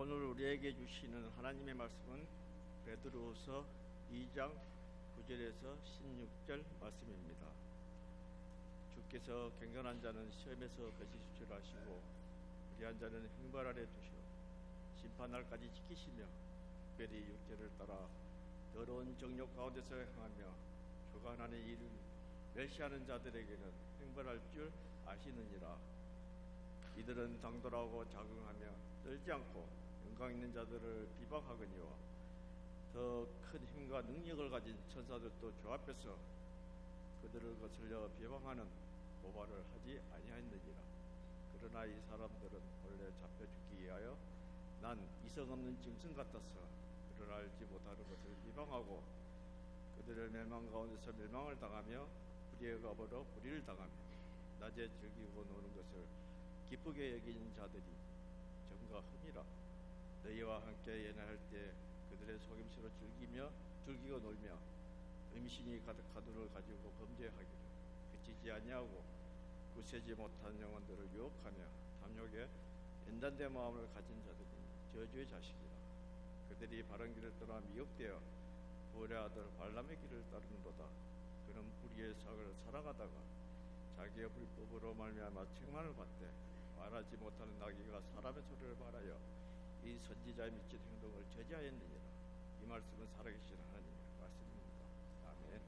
오늘 우리에게 주시는 하나님의 말씀은 베드로후서 2장 9절에서 16절 말씀입니다. 주께서 경건한 자는 시험에서 거짓 수출하시고 불의한 자는 형벌 아래 두셔 심판날까지 지키시며 특별히 육체를 따라 더러운 정욕 가운데서 행하며 교만하는 일을 멸시하는 자들에게는 형벌할 줄 아시느니라. 이들은 당돌하고 자긍하며 떨지 않고 영광 있는 자들을 비방하거니와 더 큰 힘과 능력을 가진 천사들도 주 앞에서 그들을 거슬려 비방하는 고발을 하지 아니하였느니라. 그러나 이 사람들은 원래 잡혀 죽기 위하여 난 이성 없는 짐승 같아서 그를 알지 못하는 것을 비방하고 그들의 멸망 가운데서 멸망을 당하며 불의의 갑으로 불의를 당하며 낮에 즐기고 노는 것을 기쁘게 여기는 자들이 정과 흠이라. 너희와 함께 연애할 때 그들의 속임수로 즐기고 놀며 음신이 가득하도를 가지고 범죄하기를 그치지 아니하고 굳세지 못한 영혼들을 유혹하며 탐욕에 연단된 마음을 가진 자들이 저주의 자식이라. 그들이 바른 길을 떠나 미혹되어 부울의 아들 발람의 길을 따르는도다. 그는 불의의 삭을 살아가다가 자기의 불법으로 말미암아 책망을 받되 말하지 못하는 나귀가 사람의 소리를 말하여 이 선지자의 미친 행동을 저지하였느니라. 이 말씀은 살아계신 하나님의 말씀입니다. 아멘.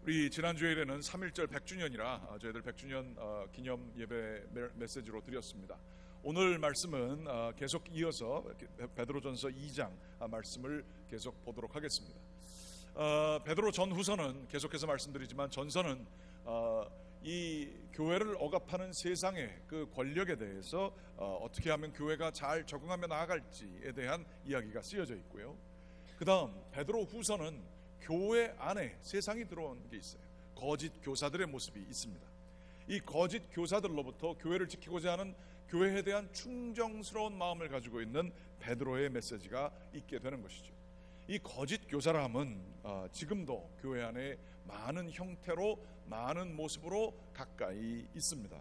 우리 지난주에는 3.1절 100주년이라 저희들 100주년 기념 예배 메시지로 드렸습니다. 오늘 말씀은 계속 이어서 베드로전서 2장 말씀을 계속 보도록 하겠습니다. 베드로 전후서는 계속해서 말씀드리지만 전서는 이 교회를 억압하는 세상의 그 권력에 대해서 어떻게 하면 교회가 잘 적응하며 나아갈지에 대한 이야기가 쓰여져 있고요. 그 다음 베드로 후서는 교회 안에 세상이 들어온 게 있어요. 거짓 교사들의 모습이 있습니다. 이 거짓 교사들로부터 교회를 지키고자 하는 교회에 대한 충정스러운 마음을 가지고 있는 베드로의 메시지가 있게 되는 것이죠. 이 거짓 교사라 함은 지금도 교회 안에 많은 형태로 많은 모습으로 가까이 있습니다.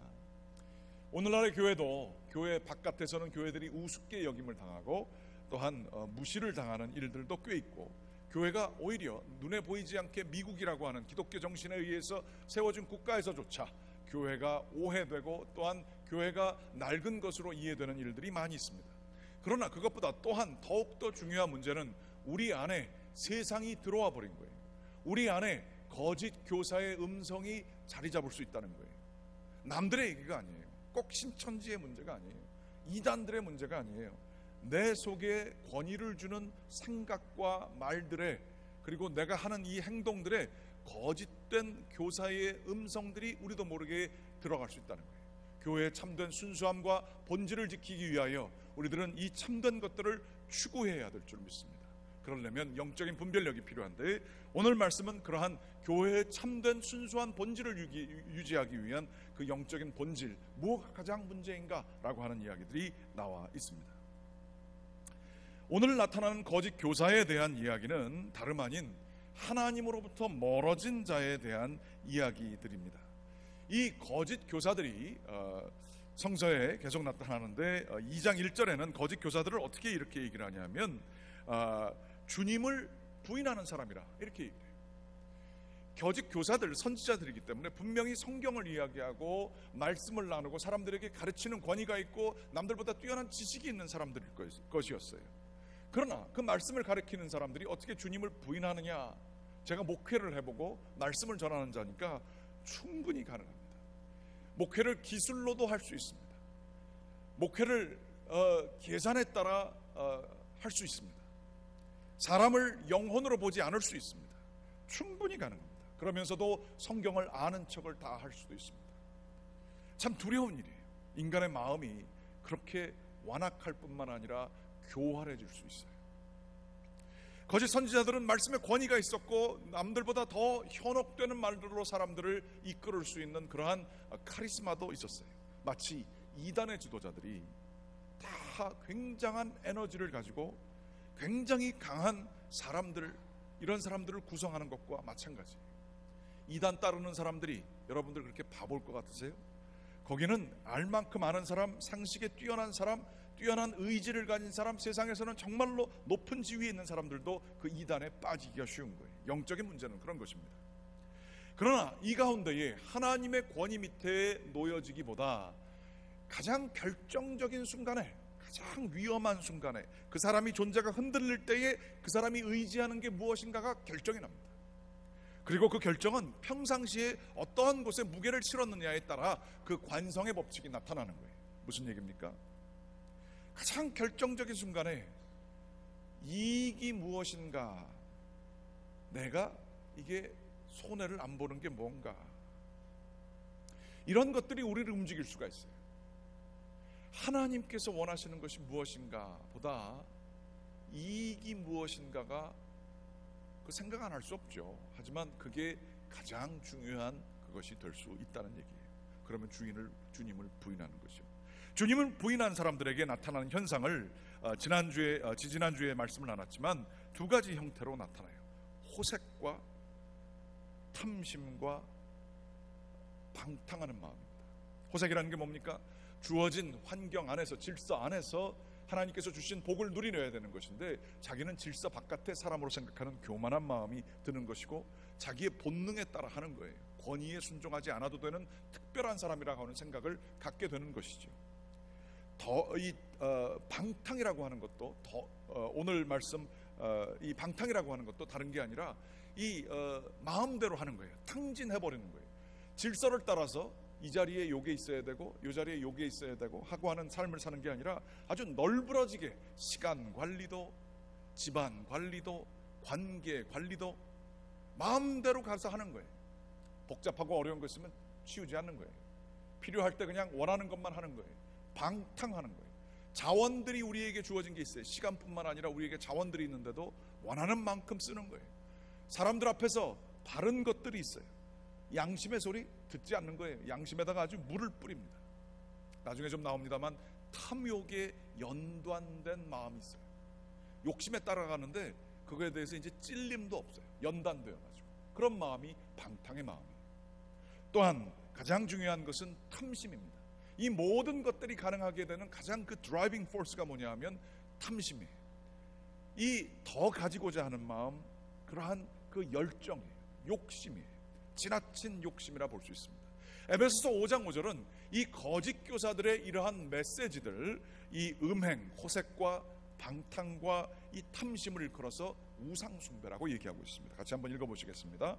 오늘날의 교회도 교회 바깥에서는 교회들이 우습게 여김을 당하고 또한 무시를 당하는 일들도 꽤 있고, 교회가 오히려 눈에 보이지 않게 미국이라고 하는 기독교 정신에 의해서 세워진 국가에서조차 교회가 오해되고 또한 교회가 낡은 것으로 이해되는 일들이 많이 있습니다. 그러나 그것보다 또한 더욱더 중요한 문제는 우리 안에 세상이 들어와 버린 거예요. 우리 안에 거짓 교사의 음성이 자리 잡을 수 있다는 거예요. 남들의 얘기가 아니에요. 꼭 신천지의 문제가 아니에요. 이단들의 문제가 아니에요. 내 속에 권위를 주는 생각과 말들의, 그리고 내가 하는 이 행동들의 거짓된 교사의 음성들이 우리도 모르게 들어갈 수 있다는 거예요. 교회의 참된 순수함과 본질을 지키기 위하여 우리들은 이 참된 것들을 추구해야 될 줄 믿습니다. 그러려면 영적인 분별력이 필요한데, 오늘 말씀은 그러한 교회의 참된 순수한 본질을 유지하기 위한 그 영적인 본질, 무엇가 가장 문제인가 라고 하는 이야기들이 나와 있습니다. 오늘 나타나는 거짓 교사에 대한 이야기는 다름 아닌 하나님으로부터 멀어진 자에 대한 이야기들입니다. 이 거짓 교사들이 성서에 계속 나타나는데 2장 1절에는 거짓 교사들을 어떻게 이렇게 얘기를 하냐면 주님을 부인하는 사람이라 이렇게 얘기해요. 거짓 교사들, 선지자들이기 때문에 분명히 성경을 이야기하고 말씀을 나누고 사람들에게 가르치는 권위가 있고 남들보다 뛰어난 지식이 있는 사람들일 것이었어요. 그러나 그 말씀을 가르치는 사람들이 어떻게 주님을 부인하느냐? 제가 목회를 해보고 말씀을 전하는 자니까 충분히 가능합니다. 목회를 기술로도 할 수 있습니다. 목회를 계산에 따라 할 수 있습니다. 사람을 영혼으로 보지 않을 수 있습니다. 충분히 가능합니다. 그러면서도 성경을 아는 척을 다 할 수도 있습니다. 참 두려운 일이에요. 인간의 마음이 그렇게 완악할 뿐만 아니라 교활해질 수 있어요. 거짓 선지자들은 말씀에 권위가 있었고 남들보다 더 현혹되는 말들로 사람들을 이끌을 수 있는 그러한 카리스마도 있었어요. 마치 이단의 지도자들이 다 굉장한 에너지를 가지고 굉장히 강한 사람들, 이런 사람들을 구성하는 것과 마찬가지예요. 이단 따르는 사람들이 여러분들 그렇게 바보일 것 같으세요? 거기는 알 만큼 아는 사람, 상식에 뛰어난 사람, 뛰어난 의지를 가진 사람, 세상에서는 정말로 높은 지위에 있는 사람들도 그 이단에 빠지기가 쉬운 거예요. 영적인 문제는 그런 것입니다. 그러나 이 가운데에 하나님의 권위 밑에 놓여지기보다 가장 결정적인 순간에, 가장 위험한 순간에, 그 사람이 존재가 흔들릴 때에 그 사람이 의지하는 게 무엇인가가 결정이 납니다. 그리고 그 결정은 평상시에 어떠한 곳에 무게를 실었느냐에 따라 그 관성의 법칙이 나타나는 거예요. 무슨 얘기입니까? 가장 결정적인 순간에 이익이 무엇인가, 내가 이게 손해를 안 보는 게 뭔가, 이런 것들이 우리를 움직일 수가 있어요. 하나님께서 원하시는 것이 무엇인가 보다 이익이 무엇인가가 그 생각 안 할 수 없죠. 하지만 그게 가장 중요한 그것이 될 수 있다는 얘기예요. 그러면 주님을 부인하는 것이죠. 주님을 부인한 사람들에게 나타나는 현상을 지지난주에 말씀을 나눴지만 두 가지 형태로 나타나요. 호색과 탐심과 방탕하는 마음입니다. 호색이라는 게 뭡니까? 주어진 환경 안에서, 질서 안에서 하나님께서 주신 복을 누리려야 되는 것인데 자기는 질서 바깥의 사람으로 생각하는 교만한 마음이 드는 것이고, 자기의 본능에 따라 하는 거예요. 권위에 순종하지 않아도 되는 특별한 사람이라고 하는 생각을 갖게 되는 것이죠. 방탕이라고 하는 것도 오늘 말씀 이 방탕이라고 하는 것도 다른 게 아니라 마음대로 하는 거예요. 탕진해버리는 거예요. 질서를 따라서 이 자리에 요게 있어야 되고 이 자리에 요게 있어야 되고 하고 하는 삶을 사는 게 아니라 아주 널브러지게 시간 관리도, 집안 관리도, 관계 관리도 마음대로 가서 하는 거예요. 복잡하고 어려운 거 있으면 치우지 않는 거예요. 필요할 때 그냥 원하는 것만 하는 거예요. 방탕하는 거예요. 자원들이 우리에게 주어진 게 있어요. 시간뿐만 아니라 우리에게 자원들이 있는데도 원하는 만큼 쓰는 거예요. 사람들 앞에서 바른 것들이 있어요. 양심의 소리 듣지 않는 거예요. 양심에다가 아주 물을 뿌립니다. 나중에 좀 나옵니다만 탐욕에 연관된 마음이 있어요. 욕심에 따라가는데 그거에 대해서 이제 찔림도 없어요. 연단되어가지고. 그런 마음이 방탕의 마음이에요. 또한 가장 중요한 것은 탐심입니다. 이 모든 것들이 가능하게 되는 가장 그 드라이빙 포스가 뭐냐 하면 탐심이에요. 이 더 가지고자 하는 마음, 그러한 그 열정이에요. 욕심이에요. 지나친 욕심이라 볼 수 있습니다. 에베소서 5장 5절은 이 거짓 교사들의 이러한 메시지들, 이 음행, 호색과 방탕과 이 탐심을 일컬어서 우상 숭배라고 얘기하고 있습니다. 같이 한번 읽어보시겠습니다.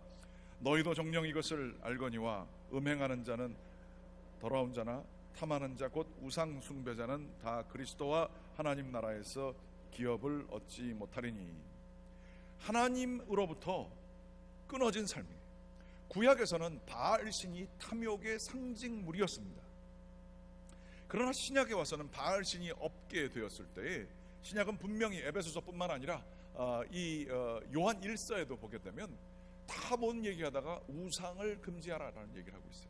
너희도 정녕 이것을 알거니와 음행하는 자는 더러운 자나 탐하는 자 곧 우상 숭배자는 다 그리스도와 하나님 나라에서 기업을 얻지 못하리니. 하나님으로부터 끊어진 삶이에요. 구약에서는 바알신이 탐욕의 상징물이었습니다. 그러나 신약에 와서는 바알신이 없게 되었을 때에 신약은 분명히 에베소서뿐만 아니라 요한 1서에도 보게 되면 다 뭔 얘기하다가 우상을 금지하라라는 얘기를 하고 있어요.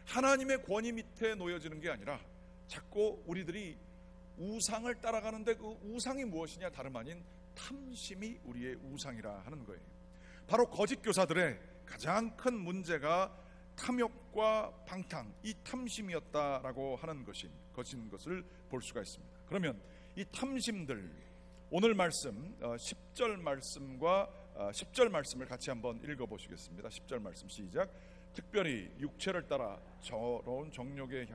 하나님의 권위 밑에 놓여지는 게 아니라 자꾸 우리들이 우상을 따라가는데 그 우상이 무엇이냐 다름 아닌 탐심이 우리의 우상이라 하는 거예요. 바로 거짓 교사들의 가장 큰 문제가 탐욕과 방탕, 이 탐심이었다라고 하는 것인 것을 볼 수가 있습니다. 그러면 이 탐심들, 오늘 말씀 10절 말씀과 10절 말씀을 같이 한번 읽어보시겠습니다. 10절 말씀 시작. 특별히 육체를 따라 더러운 정욕에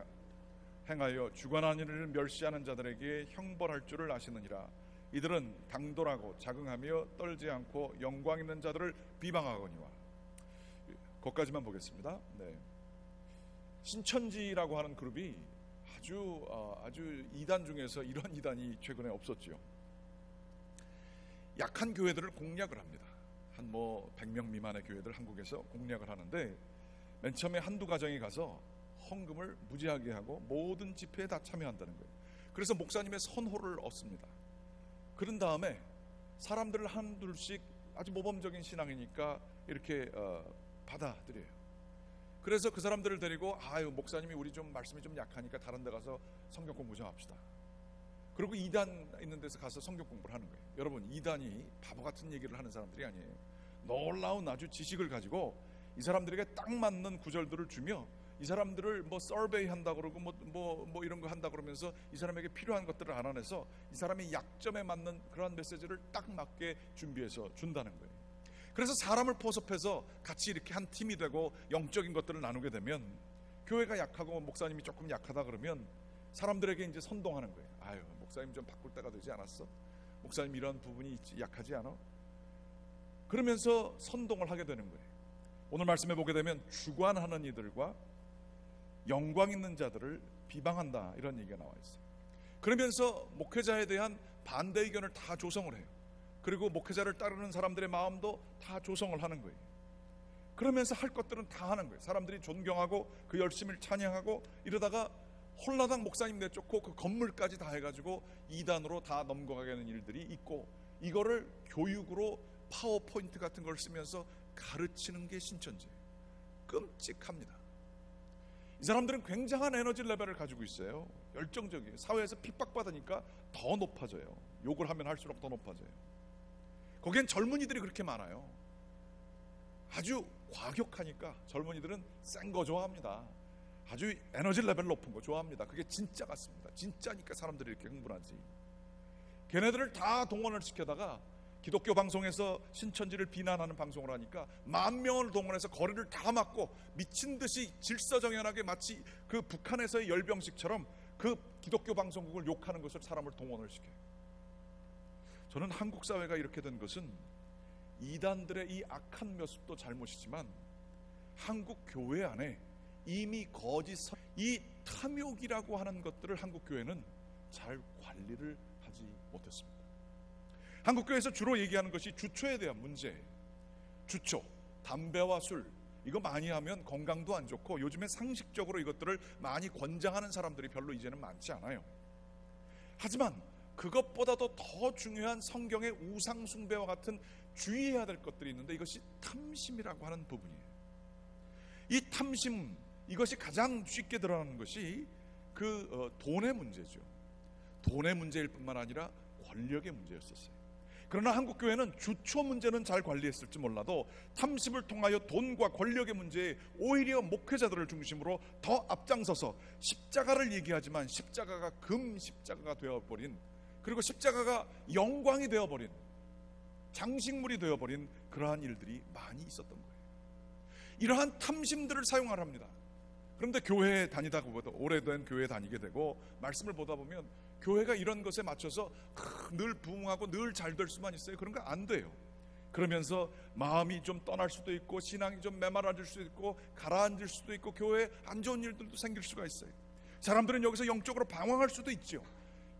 행하여 주관한 이를 멸시하는 자들에게 형벌할 줄을 아시느니라. 이들은 당돌하고 자긍하며 떨지 않고 영광 있는 자들을 비방하거니와. 거기까지만 보겠습니다. 네. 신천지라고 하는 그룹이 아주 이단 중에서 이런 이단이 최근에 없었지요. 약한 교회들을 공략을 합니다. 한 100명 미만의 교회들 한국에서 공략을 하는데 맨 처음에 한두 가정에 가서 헌금을 무지하게 하고 모든 집회에 다 참여한다는 거예요. 그래서 목사님의 선호를 얻습니다. 그런 다음에 사람들을 한둘씩 아주 모범적인 신앙이니까 이렇게 받아들여요. 그래서 그 사람들을 데리고 목사님이 우리 좀 말씀이 좀 약하니까 다른 데 가서 성경 공부 좀 합시다. 그리고 이단 있는 데서 가서 성경 공부를 하는 거예요. 여러분, 이단이 바보 같은 얘기를 하는 사람들이 아니에요. 놀라운 아주 지식을 가지고 이 사람들에게 딱 맞는 구절들을 주며 이 사람들을 뭐 서베이 한다 그러고 뭐 이런 거 한다 그러면서 이 사람에게 필요한 것들을 알아내서 이 사람의 약점에 맞는 그런 메시지를 딱 맞게 준비해서 준다는 거예요. 그래서 사람을 포섭해서 같이 이렇게 한 팀이 되고 영적인 것들을 나누게 되면, 교회가 약하고 목사님이 조금 약하다 그러면 사람들에게 이제 선동하는 거예요. 아유, 목사님 좀 바꿀 때가 되지 않았어? 목사님 이런 부분이 약하지 않아? 그러면서 선동을 하게 되는 거예요. 오늘 말씀해 보게 되면 주관하는 이들과 영광 있는 자들을 비방한다, 이런 얘기가 나와 있어요. 그러면서 목회자에 대한 반대 의견을 다 조성을 해요. 그리고 목회자를 따르는 사람들의 마음도 다 조성을 하는 거예요. 그러면서 할 것들은 다 하는 거예요. 사람들이 존경하고 그 열심을 찬양하고 이러다가 홀라당 목사님 내쫓고 그 건물까지 다 해가지고 이단으로 다 넘어가게 하는 일들이 있고, 이거를 교육으로 파워포인트 같은 걸 쓰면서 가르치는 게 신천지예요. 끔찍합니다. 이 사람들은 굉장한 에너지 레벨을 가지고 있어요. 열정적이에요. 사회에서 핍박받으니까 더 높아져요. 욕을 하면 할수록 더 높아져요. 거기엔 젊은이들이 그렇게 많아요. 아주 과격하니까 젊은이들은 센 거 좋아합니다. 아주 에너지 레벨 높은 거 좋아합니다. 그게 진짜 같습니다. 진짜니까 사람들이 이렇게 흥분하지. 걔네들을 다 동원을 시켜다가 기독교 방송에서 신천지를 비난하는 방송을 하니까 10,000명을 동원해서 거리를 다 막고 미친 듯이 질서정연하게 마치 그 북한에서의 열병식처럼 그 기독교 방송국을 욕하는 것을 사람을 동원을 시켜요. 저는 한국 사회가 이렇게 된 것은 이단들의 이 악한 모습도 잘못이지만 한국 교회 안에 이미 이 탐욕이라고 하는 것들을 한국 교회는 잘 관리를 하지 못했습니다. 한국 교회에서 주로 얘기하는 것이 주초에 대한 문제예요. 주초, 담배와 술, 이거 많이 하면 건강도 안 좋고 요즘에 상식적으로 이것들을 많이 권장하는 사람들이 별로 이제는 많지 않아요. 하지만 그것보다도 더 중요한 성경의 우상 숭배와 같은 주의해야 될 것들이 있는데, 이것이 탐심이라고 하는 부분이에요. 이 탐심, 이것이 가장 쉽게 드러나는 것이 돈의 문제죠. 돈의 문제일 뿐만 아니라 권력의 문제였었어요. 그러나 한국 교회는 주초 문제는 잘 관리했을지 몰라도 탐심을 통하여 돈과 권력의 문제에 오히려 목회자들을 중심으로 더 앞장서서 십자가를 얘기하지만 십자가가 금 십자가가 되어버린, 그리고 십자가가 영광이 되어버린, 장식물이 되어버린 그러한 일들이 많이 있었던 거예요. 이러한 탐심들을 사용하랍니다. 그런데 교회에 다니다 보다 오래된 교회에 다니게 되고 말씀을 보다 보면 교회가 이런 것에 맞춰서 늘 부흥하고 늘 잘 될 수만 있어요? 그런 거 안 돼요. 그러면서 마음이 좀 떠날 수도 있고 신앙이 좀 메말라질 수도 있고 가라앉을 수도 있고 교회에 안 좋은 일들도 생길 수가 있어요. 사람들은 여기서 영적으로 방황할 수도 있죠.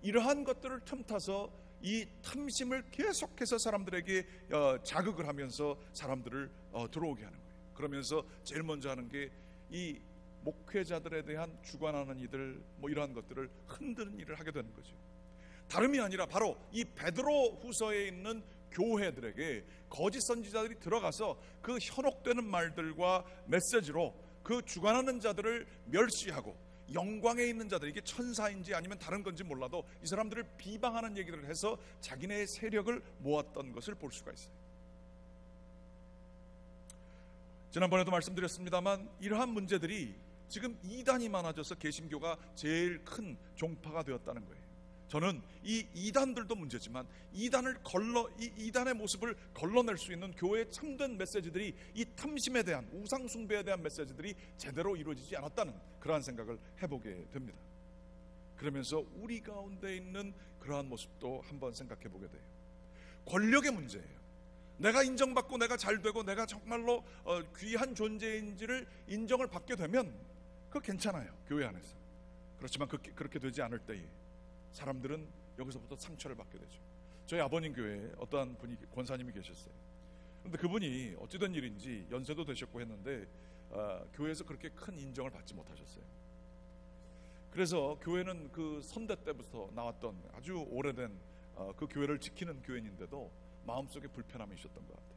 이러한 것들을 틈타서 이 탐심을 계속해서 사람들에게 자극을 하면서 사람들을 들어오게 하는 거예요. 그러면서 제일 먼저 하는 게 이 목회자들에 대한 주관하는 이들, 뭐 이러한 것들을 흔드는 일을 하게 되는 거죠. 다름이 아니라 바로 이 베드로 후서에 있는 교회들에게 거짓 선지자들이 들어가서 그 현혹되는 말들과 메시지로 그 주관하는 자들을 멸시하고 영광에 있는 자들, 이게 천사인지 아니면 다른 건지 몰라도 이 사람들을 비방하는 얘기를 해서 자기네의 세력을 모았던 것을 볼 수가 있어요. 지난번에도 말씀드렸습니다만 이러한 문제들이 지금 이단이 많아져서 개신교가 제일 큰 종파가 되었다는 거예요. 저는 이 이단들도 문제지만 이단의 모습을 걸러낼 수 있는 교회의 참된 메시지들이 이 탐심에 대한, 우상 숭배에 대한 메시지들이 제대로 이루어지지 않았다는 그러한 생각을 해보게 됩니다. 그러면서 우리 가운데 있는 그러한 모습도 한번 생각해 보게 돼요. 권력의 문제예요. 내가 인정받고 내가 잘되고 내가 정말로 귀한 존재인지를 인정을 받게 되면 그거 괜찮아요, 교회 안에서. 그렇지만 그렇게 되지 않을 때에 사람들은 여기서부터 상처를 받게 되죠. 저희 아버님 교회에 어떠한 분이, 권사님이 계셨어요. 그런데 그분이 어찌된 일인지 연세도 되셨고 했는데 교회에서 그렇게 큰 인정을 받지 못하셨어요. 그래서 교회는 그 선대 때부터 나왔던 아주 오래된 그 교회를 지키는 교회인데도 마음속에 불편함이 있었던 것 같아요.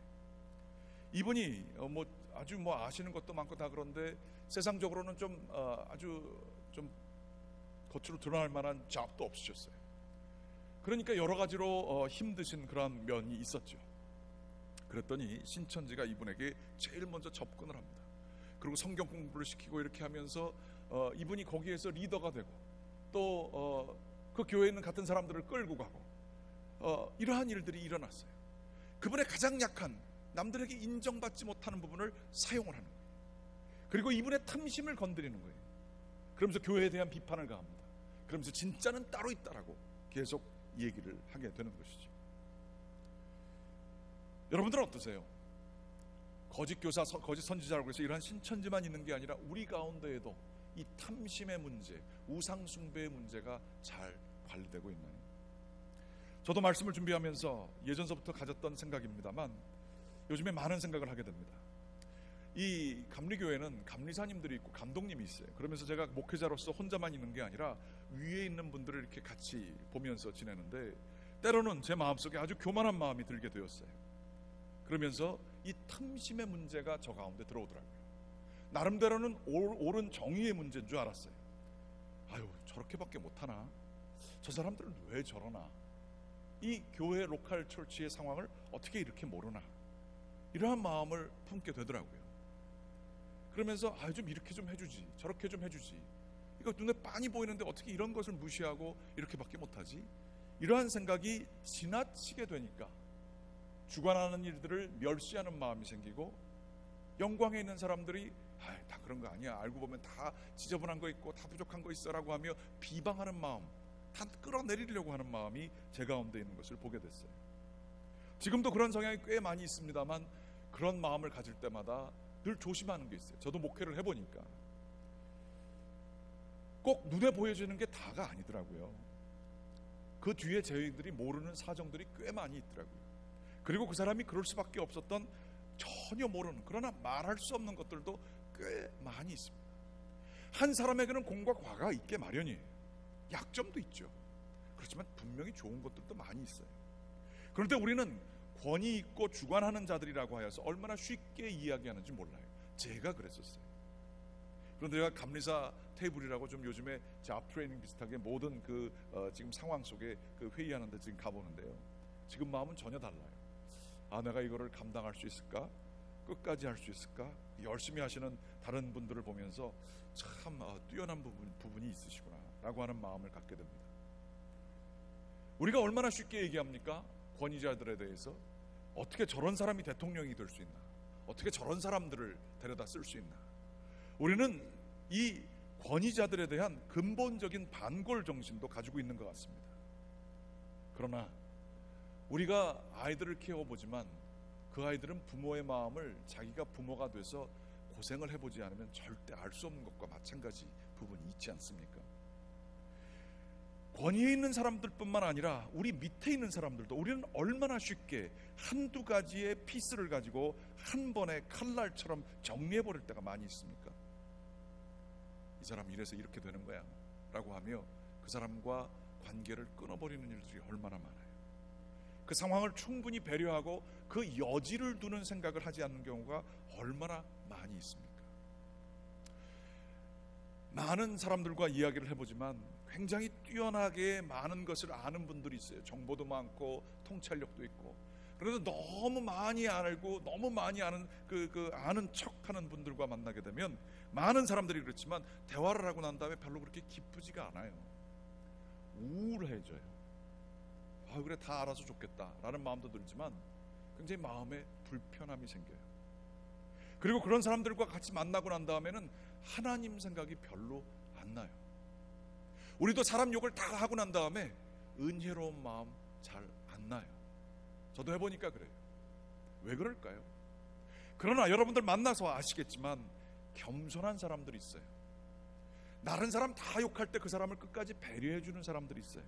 이분이 아주 아시는 것도 많고 다 그런데 세상적으로는 좀 아주 좀 겉으로 드러날 만한 잡도 없으셨어요. 그러니까 여러 가지로 힘드신 그런 면이 있었죠. 그랬더니 신천지가 이분에게 제일 먼저 접근을 합니다. 그리고 성경 공부를 시키고 이렇게 하면서 이분이 거기에서 리더가 되고 또 그 교회에 있는 같은 사람들을 끌고 가고 이러한 일들이 일어났어요. 그분의 가장 약한 남들에게 인정받지 못하는 부분을 사용을 하는 거예요. 그리고 이분의 탐심을 건드리는 거예요. 그러면서 교회에 대한 비판을 가합니다. 그러면서 진짜는 따로 있다라고 계속 얘기를 하게 되는 것이죠. 여러분들은 어떠세요? 거짓 교사, 거짓 선지자라고 해서 이러한 신천지만 있는 게 아니라 우리 가운데에도 이 탐심의 문제, 우상 숭배의 문제가 잘 관리되고 있나요? 저도 말씀을 준비하면서 예전서부터 가졌던 생각입니다만 요즘에 많은 생각을 하게 됩니다. 이 감리교회는 감리사님들이 있고 감독님이 있어요. 그러면서 제가 목회자로서 혼자만 있는 게 아니라 위에 있는 분들을 이렇게 같이 보면서 지내는데 때로는 제 마음속에 아주 교만한 마음이 들게 되었어요. 그러면서 이 탐심의 문제가 저 가운데 들어오더라고요. 나름대로는 옳은 정의의 문제인 줄 알았어요. 아유, 저렇게밖에 못하나? 저 사람들은 왜 저러나? 이 교회 로컬 처치의 상황을 어떻게 이렇게 모르나? 이러한 마음을 품게 되더라고요. 그러면서 좀 이렇게 좀 해주지, 저렇게 좀 해주지, 이거 눈에 빤히 보이는데 어떻게 이런 것을 무시하고 이렇게밖에 못하지? 이러한 생각이 지나치게 되니까 주관하는 일들을 멸시하는 마음이 생기고, 영광에 있는 사람들이 다 그런 거 아니야, 알고 보면 다 지저분한 거 있고 다 부족한 거 있어라고 하며 비방하는 마음, 다 끌어내리려고 하는 마음이 제 가운데 있는 것을 보게 됐어요. 지금도 그런 성향이 꽤 많이 있습니다만 그런 마음을 가질 때마다 늘 조심하는 게 있어요. 저도 목회를 해보니까 꼭 눈에 보여지는 게 다가 아니더라고요. 그 뒤에 저희들이 모르는 사정들이 꽤 많이 있더라고요. 그리고 그 사람이 그럴 수밖에 없었던 전혀 모르는, 그러나 말할 수 없는 것들도 꽤 많이 있습니다. 한 사람에게는 공과 과가 있게 마련이에요. 약점도 있죠. 그렇지만 분명히 좋은 것들도 많이 있어요. 그런데 우리는 권위 있고 주관하는 자들이라고 하여서 얼마나 쉽게 이야기하는지 몰라요. 제가 그랬었어요. 그런데 제가 감리사 테이블이라고 좀 요즘에 잡 트레이닝 비슷하게 모든 지금 상황 속에 회의하는데 지금 가보는데요. 지금 마음은 전혀 달라요. 내가 이거를 감당할 수 있을까? 끝까지 할 수 있을까? 열심히 하시는 다른 분들을 보면서 참 뛰어난 부분이 있으시구나 라고 하는 마음을 갖게 됩니다. 우리가 얼마나 쉽게 얘기합니까? 권위자들에 대해서 어떻게 저런 사람이 대통령이 될 수 있나? 어떻게 저런 사람들을 데려다 쓸 수 있나? 우리는 이 권위자들에 대한 근본적인 반골 정신도 가지고 있는 것 같습니다. 그러나 우리가 아이들을 키워보지만 그 아이들은 부모의 마음을 자기가 부모가 돼서 고생을 해보지 않으면 절대 알 수 없는 것과 마찬가지 부분이 있지 않습니까? 권위에 있는 사람들뿐만 아니라 우리 밑에 있는 사람들도 우리는 얼마나 쉽게 한두 가지의 피스를 가지고 한 번에 칼날처럼 정리해버릴 때가 많이 있습니까? 이 사람 이래서 이렇게 되는 거야 라고 하며 그 사람과 관계를 끊어버리는 일들이 얼마나 많아요. 그 상황을 충분히 배려하고 그 여지를 두는 생각을 하지 않는 경우가 얼마나 많이 있습니까? 많은 사람들과 이야기를 해보지만 굉장히 뛰어나게 많은 것을 아는 분들이 있어요. 정보도 많고 통찰력도 있고. 그래서 너무 많이 알고 너무 많이 아는 아는 척하는 분들과 만나게 되면 많은 사람들이 그렇지만 대화를 하고 난 다음에 별로 그렇게 기쁘지가 않아요. 우울해져요. 그래 다 알아서 좋겠다 라는 마음도 들지만 굉장히 마음에 불편함이 생겨요. 그리고 그런 사람들과 같이 만나고 난 다음에는 하나님 생각이 별로 안 나요. 우리도 사람 욕을 다 하고 난 다음에 은혜로운 마음 잘 안 나요. 저도 해보니까 그래요. 왜 그럴까요? 그러나 여러분들 만나서 아시겠지만 겸손한 사람들이 있어요. 다른 사람 다 욕할 때 그 사람을 끝까지 배려해 주는 사람들이 있어요.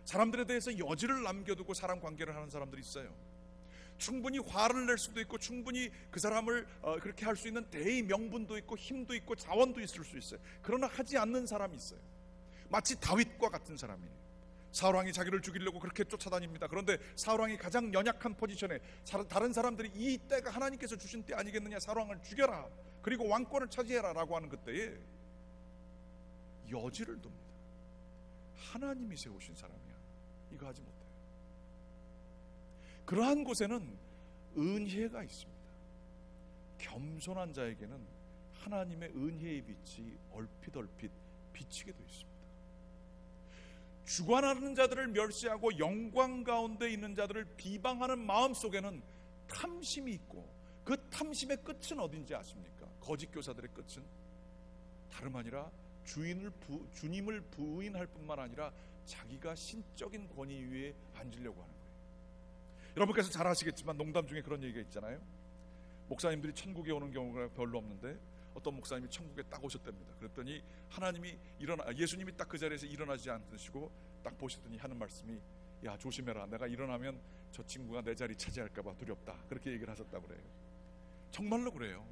사람들에 대해서 여지를 남겨두고 사람 관계를 하는 사람들이 있어요. 충분히 화를 낼 수도 있고 충분히 그 사람을 그렇게 할 수 있는 대의 명분도 있고 힘도 있고 자원도 있을 수 있어요. 그러나 하지 않는 사람이 있어요. 마치 다윗과 같은 사람이에요. 사울왕이 자기를 죽이려고 그렇게 쫓아다닙니다. 그런데 사울왕이 가장 연약한 포지션에 다른 사람들이 이 때가 하나님께서 주신 때 아니겠느냐, 사울왕을 죽여라, 그리고 왕권을 차지해라 라고 하는 그때에 여지를 둡니다. 하나님이 세우신 사람이야, 이거 하지 못해요. 그러한 곳에는 은혜가 있습니다. 겸손한 자에게는 하나님의 은혜의 빛이 얼핏 비치게 되어 있습니다. 주관하는 자들을 멸시하고 영광 가운데 있는 자들을 비방하는 마음 속에는 탐심이 있고, 그 탐심의 끝은 어딘지 아십니까? 거짓 교사들의 끝은 다름 아니라 주님을 부인할 뿐만 아니라 자기가 신적인 권위 위에 앉으려고 하는 거예요. 여러분께서 잘 아시겠지만 농담 중에 그런 얘기가 있잖아요. 목사님들이 천국에 오는 경우가 별로 없는데 어떤 목사님이 천국에 딱 오셨답니다. 그랬더니 예수님이 딱 그 자리에서 일어나지 않으시고 딱 보시더니 하는 말씀이, 야 조심해라, 내가 일어나면 저 친구가 내 자리 차지할까 봐 두렵다, 그렇게 얘기를 하셨다고 그래요. 정말로 그래요.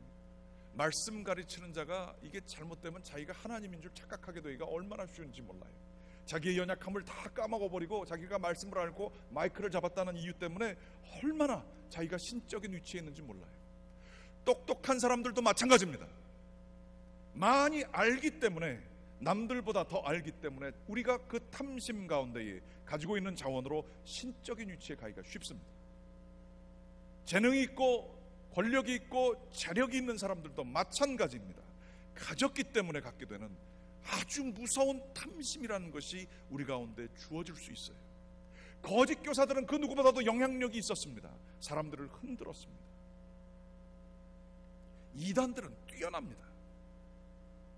말씀 가르치는 자가 이게 잘못되면 자기가 하나님인 줄 착각하게 되기가 얼마나 쉬운지 몰라요. 자기의 연약함을 다 까먹어버리고 자기가 말씀을 알고 마이크를 잡았다는 이유 때문에 얼마나 자기가 신적인 위치에 있는지 몰라요. 똑똑한 사람들도 마찬가지입니다. 많이 알기 때문에, 남들보다 더 알기 때문에 우리가 그 탐심 가운데에 가지고 있는 자원으로 신적인 위치에 가기가 쉽습니다. 재능이 있고 권력이 있고 재력이 있는 사람들도 마찬가지입니다. 가졌기 때문에 갖게 되는 아주 무서운 탐심이라는 것이 우리 가운데 주어질 수 있어요. 거짓 교사들은 그 누구보다도 영향력이 있었습니다. 사람들을 흔들었습니다. 이단들은 뛰어납니다.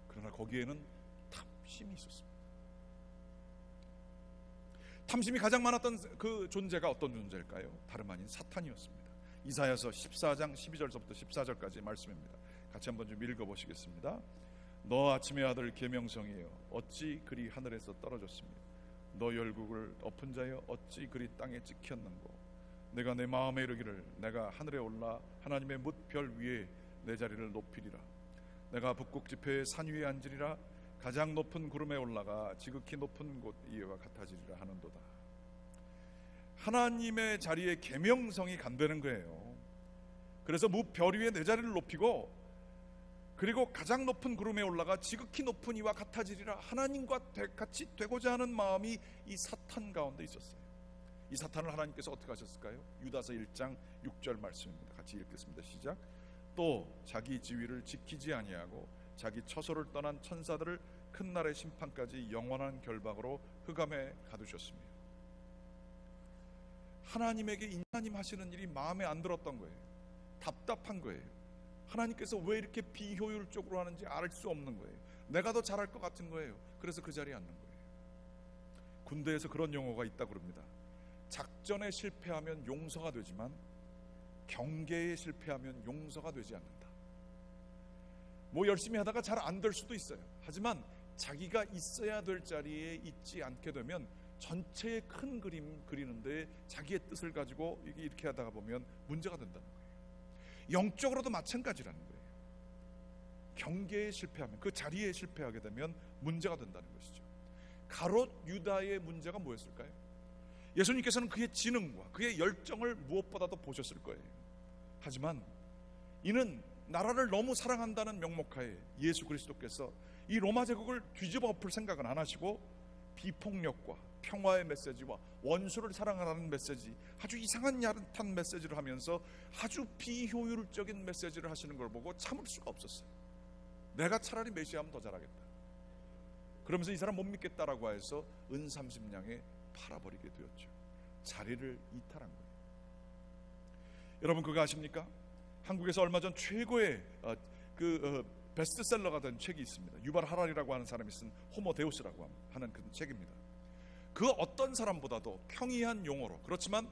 그러나 거기에는 탐심이 있었습니다. 탐심이 가장 많았던 그 존재가 어떤 존재일까요? 다름 아닌 사탄이었습니다. 이사야서 14장 12절부터 14절까지 말씀입니다. 같이 한번 좀 읽어보시겠습니다. 너 아침의 아들 계명성이여, 어찌 그리 하늘에서 떨어졌으며 너 열국을 엎은 자여, 어찌 그리 땅에 찍혔는고. 내가 내 마음에 이르기를, 내가 하늘에 올라 하나님의 뭇별 위에 내 자리를 높이리라. 내가 북극 지폐의 산 위에 앉으리라. 가장 높은 구름에 올라가 지극히 높은 곳 이와 같아지리라 하는도다. 하나님의 자리에 계명성이 간다는 거예요. 그래서 무별 위에 내 자리를 높이고, 그리고 가장 높은 구름에 올라가 지극히 높은 이와 같아지리라. 하나님과 같이 되고자 하는 마음이 이 사탄 가운데 있었어요. 이 사탄을 하나님께서 어떻게 하셨을까요? 유다서 1장 6절 말씀입니다. 같이 읽겠습니다. 시작. 또 자기 지위를 지키지 아니하고 자기 처소를 떠난 천사들을 큰 날의 심판까지 영원한 결박으로 흑암에 가두셨으며. 하나님에게 하나님 하시는 일이 마음에 안 들었던 거예요. 답답한 거예요. 하나님께서 왜 이렇게 비효율적으로 하는지 알 수 없는 거예요. 내가 더 잘할 것 같은 거예요. 그래서 그 자리에 앉는 거예요. 군대에서 그런 용어가 있다고 그럽니다. 작전에 실패하면 용서가 되지만 경계에 실패하면 용서가 되지 않는다. 뭐 열심히 하다가 잘 안 될 수도 있어요. 하지만 자기가 있어야 될 자리에 있지 않게 되면 전체의 큰 그림 그리는데 자기의 뜻을 가지고 이렇게 하다가 보면 문제가 된다는 거예요. 영적으로도 마찬가지라는 거예요. 경계에 실패하면, 그 자리에 실패하게 되면 문제가 된다는 것이죠. 가롯 유다의 문제가 뭐였을까요? 예수님께서는 그의 지능과 그의 열정을 무엇보다도 보셨을 거예요. 하지만 이는 나라를 너무 사랑한다는 명목하에 예수 그리스도께서 이 로마 제국을 뒤집어 엎을 생각은 안 하시고 비폭력과 평화의 메시지와 원수를 사랑하라는 메시지, 아주 이상한 야릇한 메시지를 하면서 아주 비효율적인 메시지를 하시는 걸 보고 참을 수가 없었어요. 내가 차라리 메시아하면 더 잘하겠다. 그러면서 이 사람 못 믿겠다라고 해서 은 30냥에 팔아버리게 되었죠. 자리를 이탈한 거예요. 여러분 그거 아십니까? 한국에서 얼마 전 최고의 베스트셀러가 된 책이 있습니다. 유발 하랄이라고 하는 사람이 쓴 호모 데우스라고 하는 그 책입니다. 그 어떤 사람보다도 평이한 용어로, 그렇지만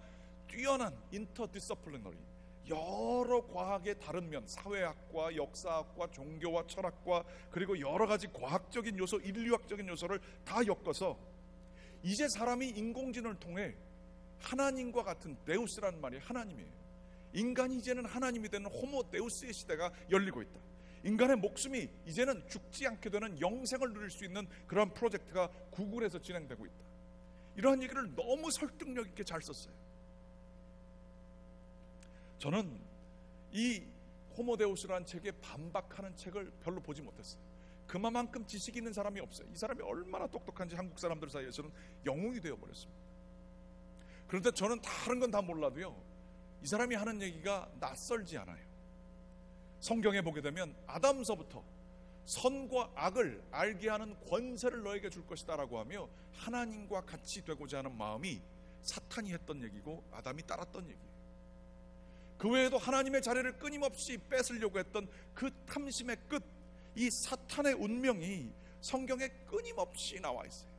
뛰어난 인터디서플리너리, 여러 과학의 다른 면, 사회학과, 역사학과, 종교와 철학과, 그리고 여러 가지 과학적인 요소, 인류학적인 요소를 다 엮어서 이제 사람이 인공지능을 통해 하나님과 같은, 데우스라는 말이 하나님이에요. 인간이 이제는 하나님이 되는 호모 데우스의 시대가 열리고 있다. 인간의 목숨이 이제는 죽지 않게 되는 영생을 누릴 수 있는 그런 프로젝트가 구글에서 진행되고 있다. 이러한 얘기를 너무 설득력 있게 잘 썼어요. 저는 이 호모데우스라는 책에 반박하는 책을 별로 보지 못했어요. 그만큼 지식이 있는 사람이 없어요. 이 사람이 얼마나 똑똑한지 한국 사람들 사이에서는 영웅이 되어버렸습니다. 그런데 저는 다른 건 다 몰라도요, 이 사람이 하는 얘기가 낯설지 않아요. 성경에 보게 되면 아담서부터 선과 악을 알게 하는 권세를 너에게 줄 것이다 라고 하며 하나님과 같이 되고자 하는 마음이 사탄이 했던 얘기고 아담이 따랐던 얘기예요. 그 외에도 하나님의 자리를 끊임없이 뺏으려고 했던 그 탐심의 끝, 이 사탄의 운명이 성경에 끊임없이 나와 있어요.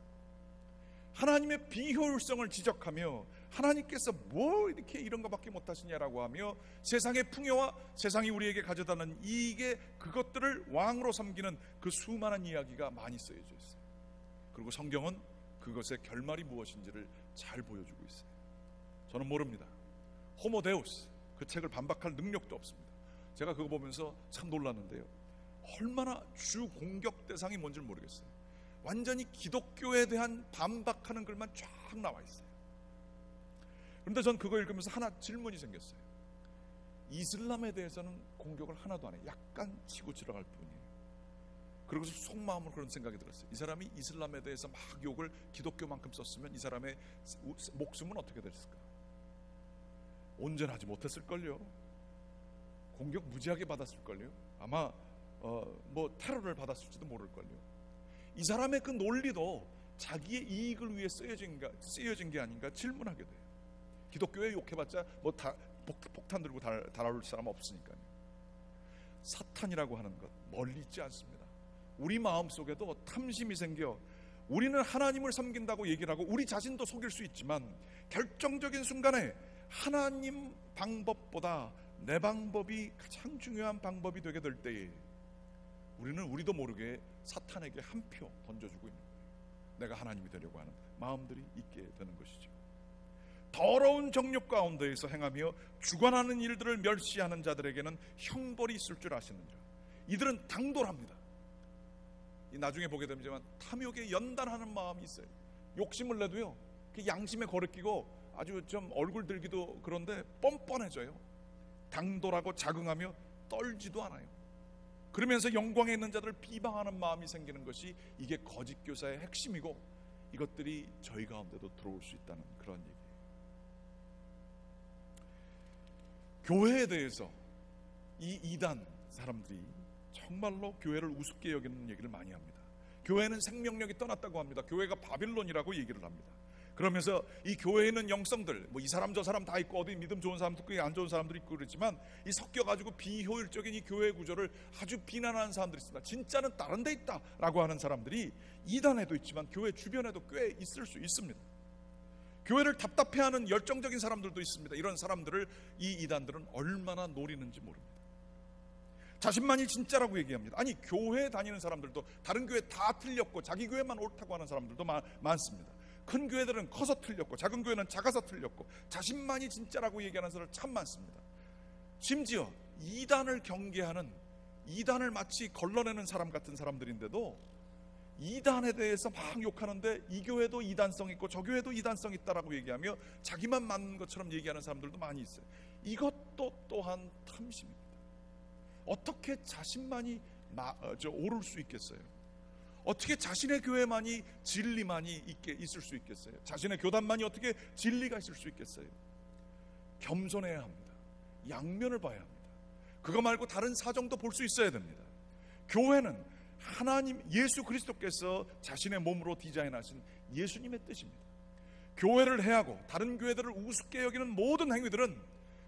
하나님의 비효율성을 지적하며 하나님께서 뭐 이렇게 이런 것밖에 못하시냐라고 하며 세상의 풍요와 세상이 우리에게 가져다는 이익에 그것들을 왕으로 섬기는 그 수많은 이야기가 많이 쓰여져 있어요. 그리고 성경은 그것의 결말이 무엇인지를 잘 보여주고 있어요. 저는 모릅니다. 호모데우스, 그 책을 반박할 능력도 없습니다. 제가 그거 보면서 참 놀랐는데요, 얼마나 주 공격 대상이 뭔지 모르겠어요. 완전히 기독교에 대한 반박하는 글만 쫙 나와 있어요. 그런데 전 그거 읽으면서 하나 질문이 생겼어요. 이슬람에 대해서는 공격을 하나도 안 해요. 약간 치고 지나갈 뿐이에요. 그러고서 속마음으로 그런 생각이 들었어요. 이 사람이 이슬람에 대해서 막 욕을 기독교만큼 썼으면 이 사람의 목숨은 어떻게 됐을까? 온전하지 못했을걸요. 공격 무지하게 받았을걸요. 아마 뭐 테러를 받았을지도 모를걸요. 이 사람의 그 논리도 자기의 이익을 위해 쓰여진 게 아닌가 질문하게 돼요. 기독교에 욕해봤자 뭐 다 폭탄 들고 달아올 사람 없으니까요. 사탄이라고 하는 것 멀리 있지 않습니다. 우리 마음속에도 탐심이 생겨 우리는 하나님을 섬긴다고 얘기를 하고 우리 자신도 속일 수 있지만 결정적인 순간에 하나님 방법보다 내 방법이 가장 중요한 방법이 되게 될 때에 우리는 우리도 모르게 사탄에게 한 표 던져주고 있는 거예요. 내가 하나님이 되려고 하는 마음들이 있게 되는 것이죠. 더러운 정욕 가운데에서 행하며 주관하는 일들을 멸시하는 자들에게는 형벌이 있을 줄 아시느니라. 이들은 당돌합니다. 나중에 보게 되지만 탐욕에 연단하는 마음이 있어요. 욕심을 내도요, 그 양심에 거르끼고 아주 좀 얼굴 들기도 그런데 뻔뻔해져요. 당돌하고 자긍하며 떨지도 않아요. 그러면서 영광에 있는 자들을 비방하는 마음이 생기는 것이 이게 거짓 교사의 핵심이고 이것들이 저희 가운데도 들어올 수 있다는 그런 얘기예요. 교회에 대해서 이 이단 사람들이 정말로 교회를 우습게 여기는 얘기를 많이 합니다. 교회는 생명력이 떠났다고 합니다. 교회가 바빌론이라고 얘기를 합니다. 그러면서 이 교회에 있는 영성들, 뭐 이 사람 저 사람 다 있고 어디 믿음 좋은 사람도 있고 안 좋은 사람도 있고 그렇지만 이 섞여가지고 비효율적인 이 교회 구조를 아주 비난하는 사람들이 있습니다. 진짜는 다른 데 있다라고 하는 사람들이 이단에도 있지만 교회 주변에도 꽤 있을 수 있습니다. 교회를 답답해하는 열정적인 사람들도 있습니다. 이런 사람들을 이 이단들은 얼마나 노리는지 모릅니다. 자신만이 진짜라고 얘기합니다. 아니, 교회 다니는 사람들도 다른 교회 다 틀렸고 자기 교회만 옳다고 하는 사람들도 많습니다. 큰 교회들은 커서 틀렸고 작은 교회는 작아서 틀렸고 자신만이 진짜라고 얘기하는 사람 참 많습니다. 심지어 이단을 경계하는, 이단을 마치 걸러내는 사람 같은 사람들인데도 이단에 대해서 막 욕하는데 이 교회도 이단성 있고 저 교회도 이단성 있다라고 얘기하며 자기만 맞는 것처럼 얘기하는 사람들도 많이 있어요. 이것도 또한 탐심입니다. 어떻게 자신만이 오를 수 있겠어요? 어떻게 자신의 교회만이 진리만이 있을 수 있겠어요? 자신의 교단만이 어떻게 진리가 있을 수 있겠어요? 겸손해야 합니다. 양면을 봐야 합니다. 그거 말고 다른 사정도 볼 수 있어야 됩니다. 교회는 하나님 예수 그리스도께서 자신의 몸으로 디자인하신 예수님의 뜻입니다. 교회를 해하고 다른 교회들을 우습게 여기는 모든 행위들은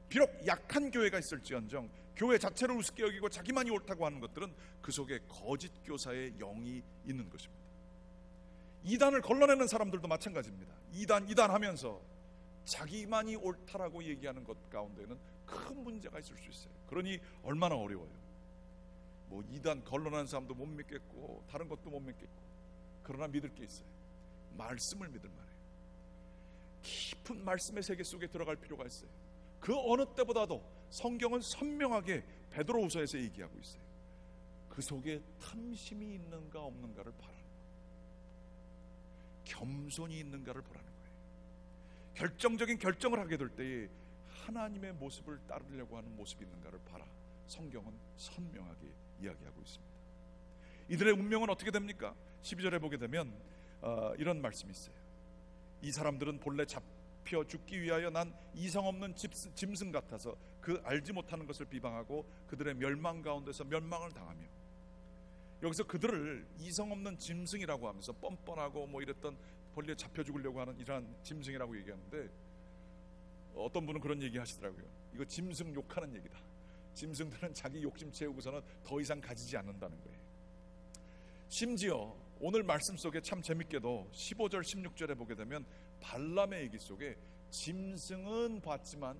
비록 약한 교회가 있을지언정 교회 자체를 우습게 여기고 자기만이 옳다고 하는 것들은 그 속에 거짓 교사의 영이 있는 것입니다. 이단을 걸러내는 사람들도 마찬가지입니다. 이단 하면서 자기만이 옳다라고 얘기하는 것 가운데는 큰 문제가 있을 수 있어요. 그러니 얼마나 어려워요. 뭐 이단 걸러내는 사람도 못 믿겠고 다른 것도 못 믿겠고, 그러나 믿을 게 있어요. 말씀을 믿을 만해요. 깊은 말씀의 세계 속에 들어갈 필요가 있어요. 그 어느 때보다도 성경은 선명하게 베드로후서에서 얘기하고 있어요. 그 속에 탐심이 있는가 없는가를 보라는 거예요. 겸손이 있는가를 보라는 거예요. 결정적인 결정을 하게 될 때에 하나님의 모습을 따르려고 하는 모습이 있는가를 봐라. 성경은 선명하게 이야기하고 있습니다. 이들의 운명은 어떻게 됩니까? 12절에 보게 되면 이런 말씀이 있어요. 이 사람들은 본래 잡혀 죽기 위하여 난 이성 없는 짐승 같아서 그 알지 못하는 것을 비방하고 그들의 멸망 가운데서 멸망을 당하며, 여기서 그들을 이성 없는 짐승이라고 하면서 뻔뻔하고 뭐 이랬던 권리에 잡혀 죽으려고 하는 이러한 짐승이라고 얘기하는데, 어떤 분은 그런 얘기 하시더라고요. 이거 짐승 욕하는 얘기다. 짐승들은 자기 욕심 채우고서는 더 이상 가지지 않는다는 거예요. 심지어 오늘 말씀 속에 참 재밌게도 15절 16절에 보게 되면 발람의 얘기 속에 짐승은 봤지만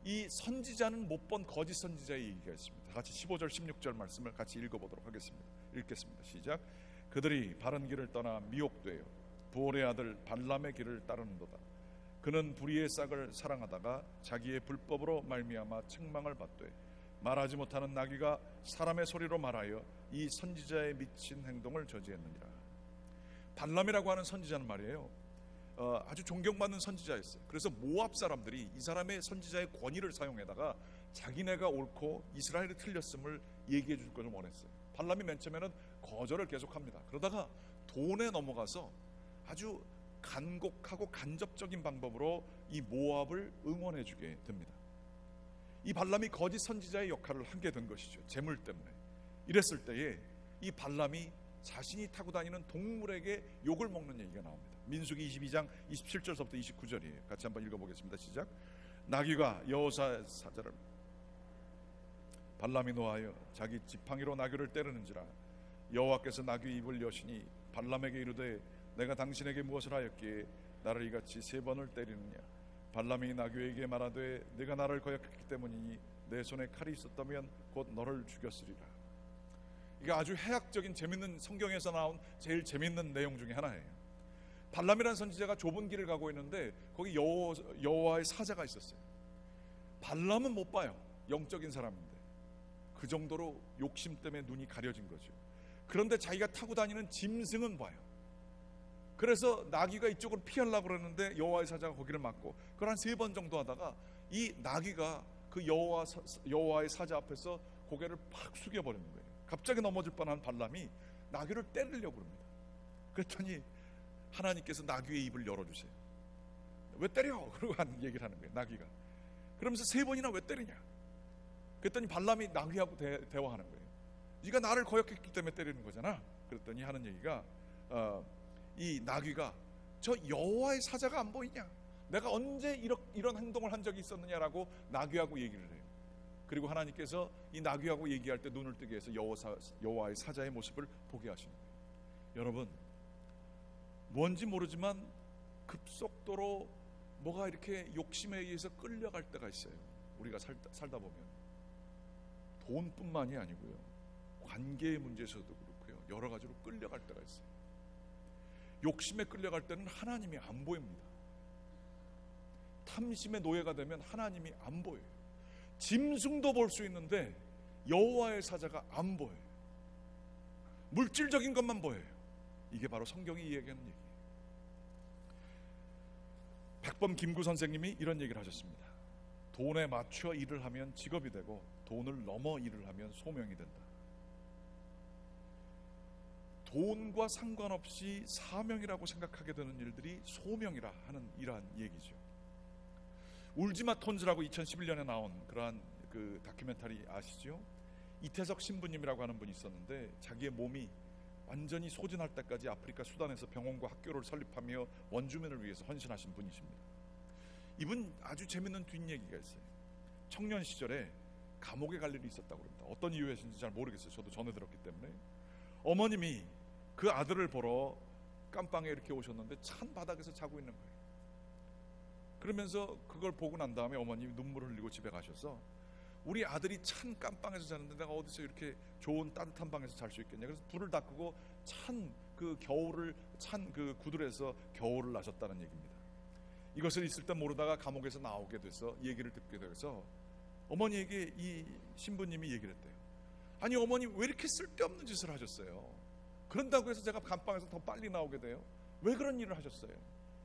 이 선지자는 못 본 거짓 선지자의 얘기가 있습니다. 같이 15절 16절 말씀을 같이 읽어보도록 하겠습니다. 읽겠습니다. 시작. 그들이 바른 길을 떠나 미혹되어 부올의 아들 발람의 길을 따르는도다. 그는 불의의 싹을 사랑하다가 자기의 불법으로 말미암아 책망을 받되 말하지 못하는 나귀가 사람의 소리로 말하여 이 선지자의 미친 행동을 저지했느니라. 발람이라고 하는 선지자는 말이에요, 아주 존경받는 선지자였어요. 그래서 모압 사람들이 이 사람의 선지자의 권위를 사용해다가 자기네가 옳고 이스라엘이 틀렸음을 얘기해 줄 것을 원했어요. 발람이 맨 처음에는 거절을 계속합니다. 그러다가 돈에 넘어가서 아주 간곡하고 간접적인 방법으로 이 모압을 응원해 주게 됩니다. 이 발람이 거짓 선지자의 역할을 하게 된 것이죠. 재물 때문에. 이랬을 때에 이 발람이 자신이 타고 다니는 동물에게 욕을 먹는 얘기가 나옵니다. 민수기 22장 27절부터 29절이에요. 같이 한번 읽어보겠습니다. 시작. 나귀가 여호사 사자를 발람이 노하여 자기 지팡이로 나귀를 때르는지라 여호와께서 나귀 입을 여시니 발람에게 이르되 내가 당신에게 무엇을 하였기에 나를 이같이 3번을 때리느냐. 발람이 나귀에게 말하되 네가 나를 거역했기 때문이니 내 손에 칼이 있었다면 곧 너를 죽였으리라. 이게 아주 해학적인 재밌는, 성경에서 나온 제일 재밌는 내용 중에 하나예요. 발람이라는 선지자가 좁은 길을 가고 있는데 거기 여호와의 사자가 있었어요. 발람은 못 봐요. 영적인 사람인데 그 정도로 욕심 때문에 눈이 가려진 거죠. 그런데 자기가 타고 다니는 짐승은 봐요. 그래서 나귀가 이쪽으로 피하려고 그러는데 여호와의 사자가 거기를 막고, 그걸 한 3번 정도 하다가 이 나귀가 그 여호와의 사자 앞에서 고개를 팍 숙여버리는 거예요. 갑자기 넘어질 뻔한 발람이 나귀를 때리려고 합니다. 그랬더니 하나님께서 나귀의 입을 열어주세요. 왜 때려? 그러고 얘기를 하는 거예요. 나귀가 그러면서 3번이나 왜 때리냐. 그랬더니 발람이 나귀하고 대화하는 거예요. 네가 나를 거역했기 때문에 때리는 거잖아. 그랬더니 하는 얘기가 이 나귀가 저 여호와의 사자가 안 보이냐, 내가 언제 이런 행동을 한 적이 있었느냐라고 나귀하고 얘기를 해요. 그리고 하나님께서 이 나귀하고 얘기할 때 눈을 뜨게 해서 여호와의 사자의 모습을 보게 하시는 거예요. 여러분, 뭔지 모르지만 급속도로 뭐가 이렇게 욕심에 의해서 끌려갈 때가 있어요. 우리가 살다 보면 돈뿐만이 아니고요, 관계의 문제에서도 그렇고요, 여러 가지로 끌려갈 때가 있어요. 욕심에 끌려갈 때는 하나님이 안 보입니다. 탐심의 노예가 되면 하나님이 안 보여요. 짐승도 볼 수 있는데 여호와의 사자가 안 보여요. 물질적인 것만 보여요. 이게 바로 성경이 이야기하는 얘기예요. 백범 김구 선생님이 이런 얘기를 하셨습니다. 돈에 맞춰 일을 하면 직업이 되고 돈을 넘어 일을 하면 소명이 된다. 돈과 상관없이 사명이라고 생각하게 되는 일들이 소명이라 하는 이러한 얘기죠. 울지마 톤즈라고 2011년에 나온 그러한 그 다큐멘터리 아시죠? 이태석 신부님이라고 하는 분이 있었는데 자기의 몸이 완전히 소진할 때까지 아프리카 수단에서 병원과 학교를 설립하며 원주민을 위해서 헌신하신 분이십니다. 이분 아주 재밌는 뒷얘기가 있어요. 청년 시절에 감옥에 갈 일이 있었다고 합니다. 어떤 이유에서인지 잘 모르겠어요. 저도 전해 들었기 때문에. 어머님이 그 아들을 보러 깜방에 이렇게 오셨는데 찬 바닥에서 자고 있는 거예요. 그러면서 그걸 보고 난 다음에 어머님이 눈물을 흘리고 집에 가셔서 우리 아들이 찬 깜방에서 자는데 내가 어디서 이렇게 좋은 따뜻한 방에서 잘 수 있겠냐. 그래서 불을 다 끄고 찬 그 구들에서 겨울을 나셨다는 얘기입니다. 이것을 있을 때 모르다가 감옥에서 나오게 돼서 얘기를 듣게 돼서 어머니에게 이 신부님이 얘기를 했대요. 아니 어머니 왜 이렇게 쓸데없는 짓을 하셨어요? 그런다고 해서 제가 감방에서 더 빨리 나오게 돼요? 왜 그런 일을 하셨어요?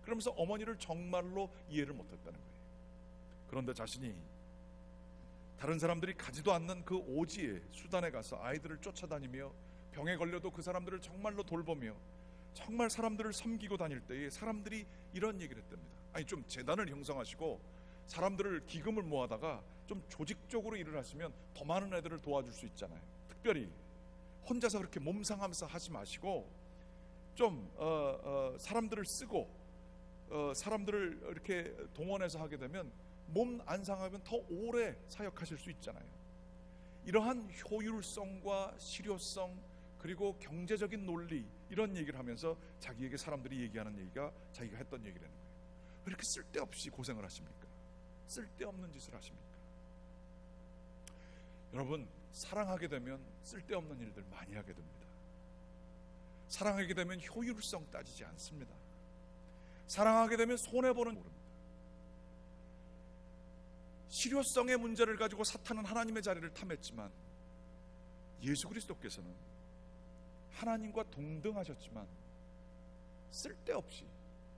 그러면서 어머니를 정말로 이해를 못했다는 거예요. 그런데 자신이 다른 사람들이 가지도 않는 그 오지에 수단에 가서 아이들을 쫓아다니며 병에 걸려도 그 사람들을 정말로 돌보며 정말 사람들을 섬기고 다닐 때에 사람들이 이런 얘기를 했답니다. 아니 좀 재단을 형성하시고 사람들을 기금을 모아다가 좀 조직적으로 일을 하시면 더 많은 애들을 도와줄 수 있잖아요. 특별히 혼자서 그렇게 몸상하면서 하지 마시고 좀 사람들을 쓰고 사람들을 이렇게 동원해서 하게 되면 몸 안 상하면 더 오래 사역하실 수 있잖아요. 이러한 효율성과 실효성 그리고 경제적인 논리 이런 얘기를 하면서 자기에게 사람들이 얘기하는 얘기가 자기가 했던 얘기라는 거예요. 왜 이렇게 쓸데없이 고생을 하십니까? 쓸데없는 짓을 하십니까? 여러분, 사랑하게 되면 쓸데없는 일들 많이 하게 됩니다. 사랑하게 되면 효율성 따지지 않습니다. 사랑하게 되면 손해보는 모릅니다. 실효성의 문제를 가지고 사탄은 하나님의 자리를 탐했지만 예수 그리스도께서는 하나님과 동등하셨지만 쓸데없이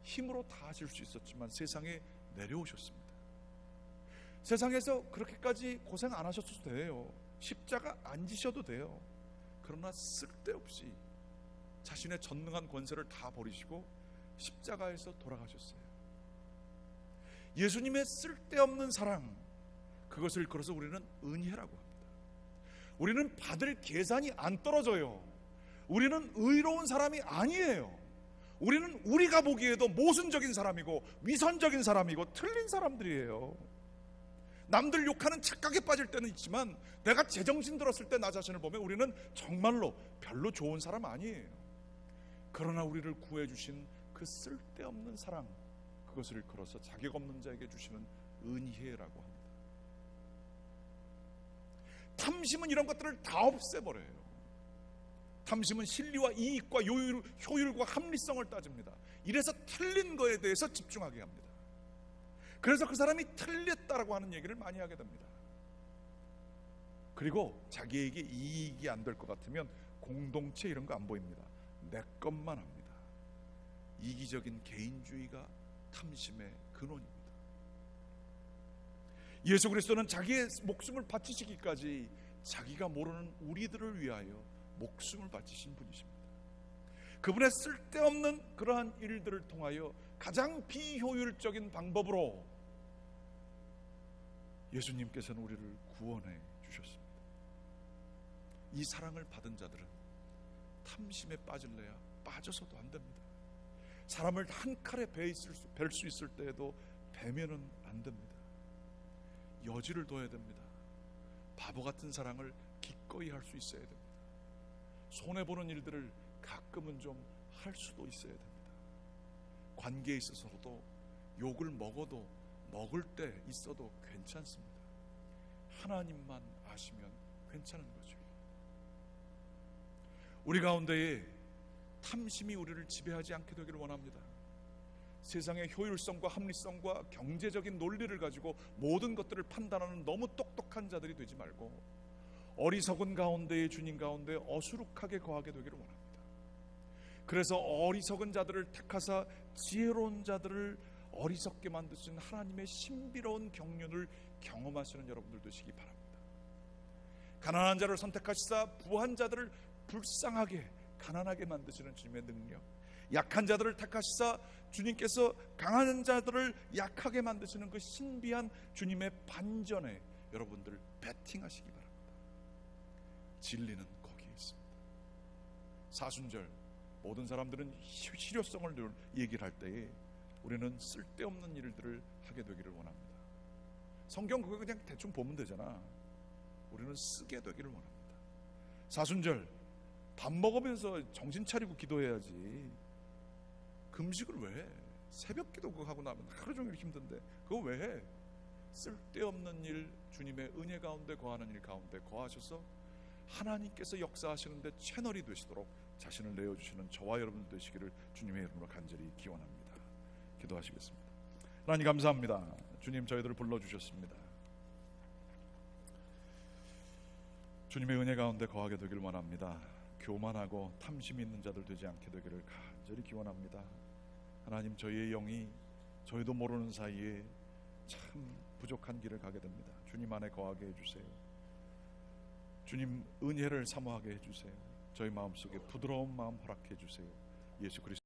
힘으로 다 하실 수 있었지만 세상에 내려오셨습니다. 세상에서 그렇게까지 고생 안 하셔도 돼요. 십자가 안 지셔도 돼요. 그러나 쓸데없이 자신의 전능한 권세를 다 버리시고 십자가에서 돌아가셨어요. 예수님의 쓸데없는 사랑, 그것을 걸어서 우리는 은혜라고 합니다. 우리는 받을 계산이 안 떨어져요. 우리는 의로운 사람이 아니에요. 우리는 우리가 보기에도 모순적인 사람이고 위선적인 사람이고 틀린 사람들이에요. 남들 욕하는 착각에 빠질 때는 있지만 내가 제정신 들었을 때 나 자신을 보면 우리는 정말로 별로 좋은 사람 아니에요. 그러나 우리를 구해주신 그 쓸데없는 사랑, 그것을 걸어서 자격 없는 자에게 주시는 은혜라고 합니다. 탐심은 이런 것들을 다 없애버려요. 탐심은 실리와 이익과 효율과 합리성을 따집니다. 이래서 틀린 거에 대해서 집중하게 합니다. 그래서 그 사람이 틀렸다라고 하는 얘기를 많이 하게 됩니다. 그리고 자기에게 이익이 안 될 것 같으면 공동체 이런 거 안 보입니다. 내 것만 합니다. 이기적인 개인주의가 탐심의 근원입니다. 예수 그리스도는 자기의 목숨을 바치시기까지 자기가 모르는 우리들을 위하여 목숨을 바치신 분이십니다. 그분의 쓸데없는 그러한 일들을 통하여 가장 비효율적인 방법으로 예수님께서는 우리를 구원해 주셨습니다. 이 사랑을 받은 자들은 탐심에 빠질래야 빠져서도 안 됩니다. 사람을 한 칼에 벨 수 있을 때에도 배면은 안 됩니다. 여지를 둬야 됩니다. 바보 같은 사랑을 기꺼이 할 수 있어야 됩니다. 손해보는 일들을 가끔은 좀 할 수도 있어야 됩니다. 관계에 있어서도 욕을 먹어도 먹을 때 있어도 괜찮습니다. 하나님만 아시면 괜찮은 거죠. 우리 가운데에 탐심이 우리를 지배하지 않게 되기를 원합니다. 세상의 효율성과 합리성과 경제적인 논리를 가지고 모든 것들을 판단하는 너무 똑똑한 자들이 되지 말고 어리석은 가운데에 주님 가운데 어수룩하게 거하게 되기를 원합니다. 그래서 어리석은 자들을 택하사 지혜로운 자들을 어리석게 만드신 하나님의 신비로운 경륜을 경험하시는 여러분들 되시기 바랍니다. 가난한 자를 선택하시사 부한 자들을 불쌍하게 가난하게 만드시는 주님의 능력, 약한 자들을 택하시사 주님께서 강한 자들을 약하게 만드시는 그 신비한 주님의 반전에 여러분들 배팅하시기 바랍니다. 진리는 거기에 있습니다. 사순절 모든 사람들은 실효성을 얘기를 할 때에 우리는 쓸데없는 일들을 하게 되기를 원합니다. 성경 그거 그냥 대충 보면 되잖아. 우리는 쓰게 되기를 원합니다. 사순절 밥 먹으면서 정신 차리고 기도해야지. 금식을 왜 해? 새벽 기도 그거 하고 나면 하루 종일 힘든데 그거 왜 해? 쓸데없는 일, 주님의 은혜 가운데 거하는 일 가운데 거하셔서 하나님께서 역사하시는데 채널이 되시도록 자신을 내어주시는 저와 여러분 되시기를 주님의 이름으로 간절히 기원합니다. 기도하시겠습니다. 하나님 감사합니다. 주님 저희들을 불러주셨습니다. 주님의 은혜 가운데 거하게 되길 원합니다. 교만하고 탐심 있는 자들 되지 않게 되기를 간절히 기원합니다. 하나님 저희의 영이 저희도 모르는 사이에 참 부족한 길을 가게 됩니다. 주님 안에 거하게 해주세요. 주님 은혜를 사모하게 해주세요. 저희 마음속에 부드러운 마음 허락해 주세요. 예수 그리스도